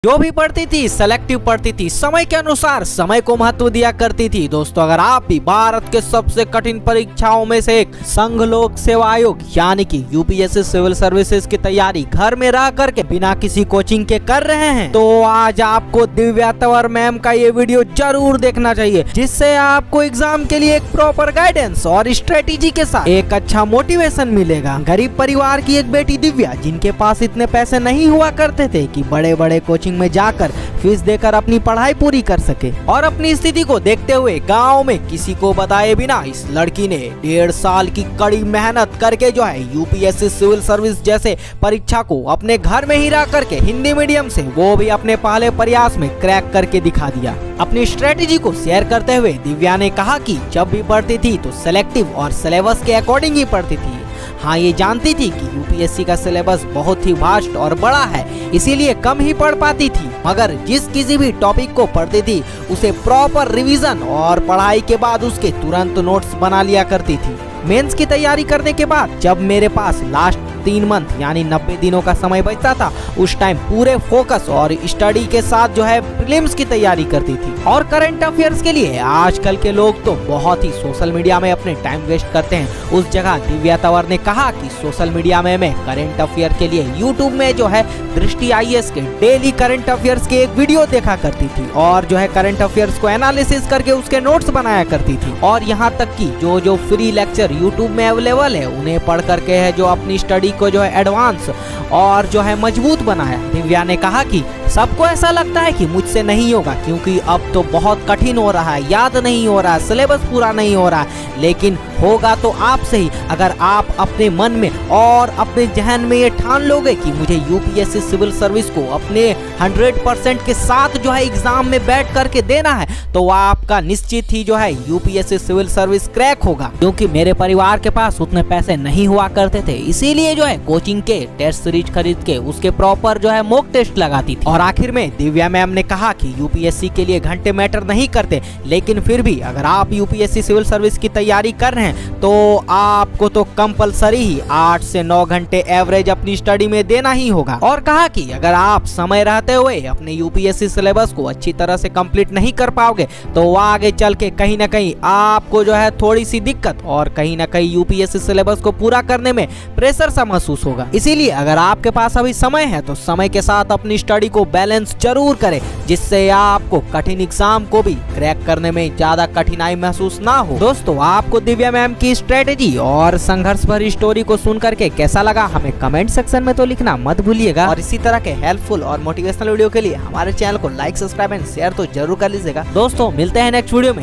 जो भी पढ़ती थी सेलेक्टिव पढ़ती थी, समय के अनुसार समय को महत्व दिया करती थी। दोस्तों, अगर आप भी भारत के सबसे कठिन परीक्षाओं में से एक संघ लोक सेवा आयोग यानी कि यूपीएससी सिविल सर्विसेज की तैयारी घर में रह करके बिना किसी कोचिंग के कर रहे हैं, तो आज आपको दिव्या तंवर मैम का ये वीडियो जरूर देखना चाहिए, जिससे आपको एग्जाम के लिए एक प्रॉपर गाइडेंस और स्ट्रेटेजी के साथ एक अच्छा मोटिवेशन मिलेगा। गरीब परिवार की एक बेटी दिव्या, जिनके पास इतने पैसे नहीं हुआ करते थे कि बड़े बड़े कोचिंग में जाकर फीस देकर अपनी पढ़ाई पूरी कर सके, और अपनी स्थिति को देखते हुए गांव में किसी को बताए बिना इस लड़की ने 1.5 साल की कड़ी मेहनत करके जो है यूपीएससी सिविल सर्विस जैसे परीक्षा को अपने घर में ही रह करके हिंदी मीडियम से, वो भी अपने पहले प्रयास में क्रैक करके दिखा दिया। अपनी स्ट्रेटेजी को शेयर करते हुए दिव्या ने कहा कि जब भी पढ़ती थी तो सेलेक्टिव और सिलेबस के अकॉर्डिंग ही पढ़ती थी। हाँ, ये जानती थी कि यूपीएससी का सिलेबस बहुत ही वास्ट और बड़ा है, इसीलिए कम ही पढ़ पाती थी, मगर जिस किसी भी टॉपिक को पढ़ती थी उसे प्रॉपर रिवीजन और पढ़ाई के बाद उसके तुरंत नोट्स बना लिया करती थी। मेंस की तैयारी करने के बाद जब मेरे पास लास्ट 3 मंथ यानी 90 दिनों का समय बचता था, उस टाइम पूरे फोकस और स्टडी के साथ जो है प्रीलिम्स की तैयारी करती थी। और करंट अफेयर्स के लिए आजकल के लोग तो बहुत ही सोशल मीडिया में अपने टाइम वेस्ट करते हैं। उस जगह दिव्या तंवर ने कहा कि सोशल मीडिया में मैं करंट अफेयर के लिए यूट्यूब में जो है दृष्टि आईएएस के डेली करंट अफेयर्स के एक वीडियो देखा करती थी, और जो है करंट अफेयर्स को एनालिसिस करके उसके नोट्स बनाया करती थी। और यहाँ तक कि जो फ्री लेक्चर यूट्यूब में अवेलेबल है उन्हें पढ़ करके है जो अपनी स्टडी को जो है एडवांस और जो है मजबूत बनाया। दिव्या ने कहा कि सबको ऐसा लगता है कि मुझसे नहीं होगा, क्योंकि अब तो बहुत कठिन हो रहा है, याद नहीं हो रहा है, सिलेबस पूरा नहीं हो रहा है, लेकिन होगा तो आपसे ही, अगर आप अपने मन में और अपने जहन में ये ठान लोगे कि मुझे यूपीएससी सिविल सर्विस को अपने 100% के साथ जो है एग्जाम में बैठ करके देना है, तो आपका निश्चित ही जो है यूपीएससी सिविल सर्विस क्रैक होगा। क्योंकि मेरे परिवार के पास उतने पैसे नहीं हुआ करते थे, इसीलिए जो है कोचिंग के टेस्ट सीरीज खरीद के उसके प्रॉपर जो है मॉक टेस्ट लगाती थी। और आखिर में दिव्या मैम ने कहा कि यूपीएससी के लिए घंटे मैटर नहीं करते, लेकिन फिर भी अगर आप यूपीएससी सिविल सर्विस की तैयारी कर रहे हैं तो आपको तो कंपलसरी ही 8 से 9 घंटे एवरेज अपनी स्टडी में देना ही होगा। और कहा कि अगर आप समय रहते हुए अपने यूपीएससी सिलेबस को अच्छी तरह से कंप्लीट नहीं कर पाओगे तो आगे चल के कहीं ना कहीं आपको जो है थोड़ी सी दिक्कत और कहीं ना कहीं यूपीएससी सिलेबस को पूरा करने में प्रेशर सा महसूस होगा। इसीलिए अगर आपके पास अभी समय है तो समय के साथ अपनी स्टडी को बैलेंस जरूर करें, जिससे आपको कठिन एग्जाम को भी क्रैक करने में ज्यादा कठिनाई महसूस ना हो। दोस्तों, आपको दिव्या मैम की स्ट्रेटेजी और संघर्ष भरी स्टोरी को सुन करके कैसा लगा हमें कमेंट सेक्शन में तो लिखना मत भूलिएगा। और इसी तरह के हेल्पफुल और मोटिवेशनल वीडियो के लिए हमारे चैनल को लाइक, सब्सक्राइब एंड शेयर तो जरूर कर लीजिएगा। दोस्तों, मिलते हैं नेक्स्ट वीडियो में।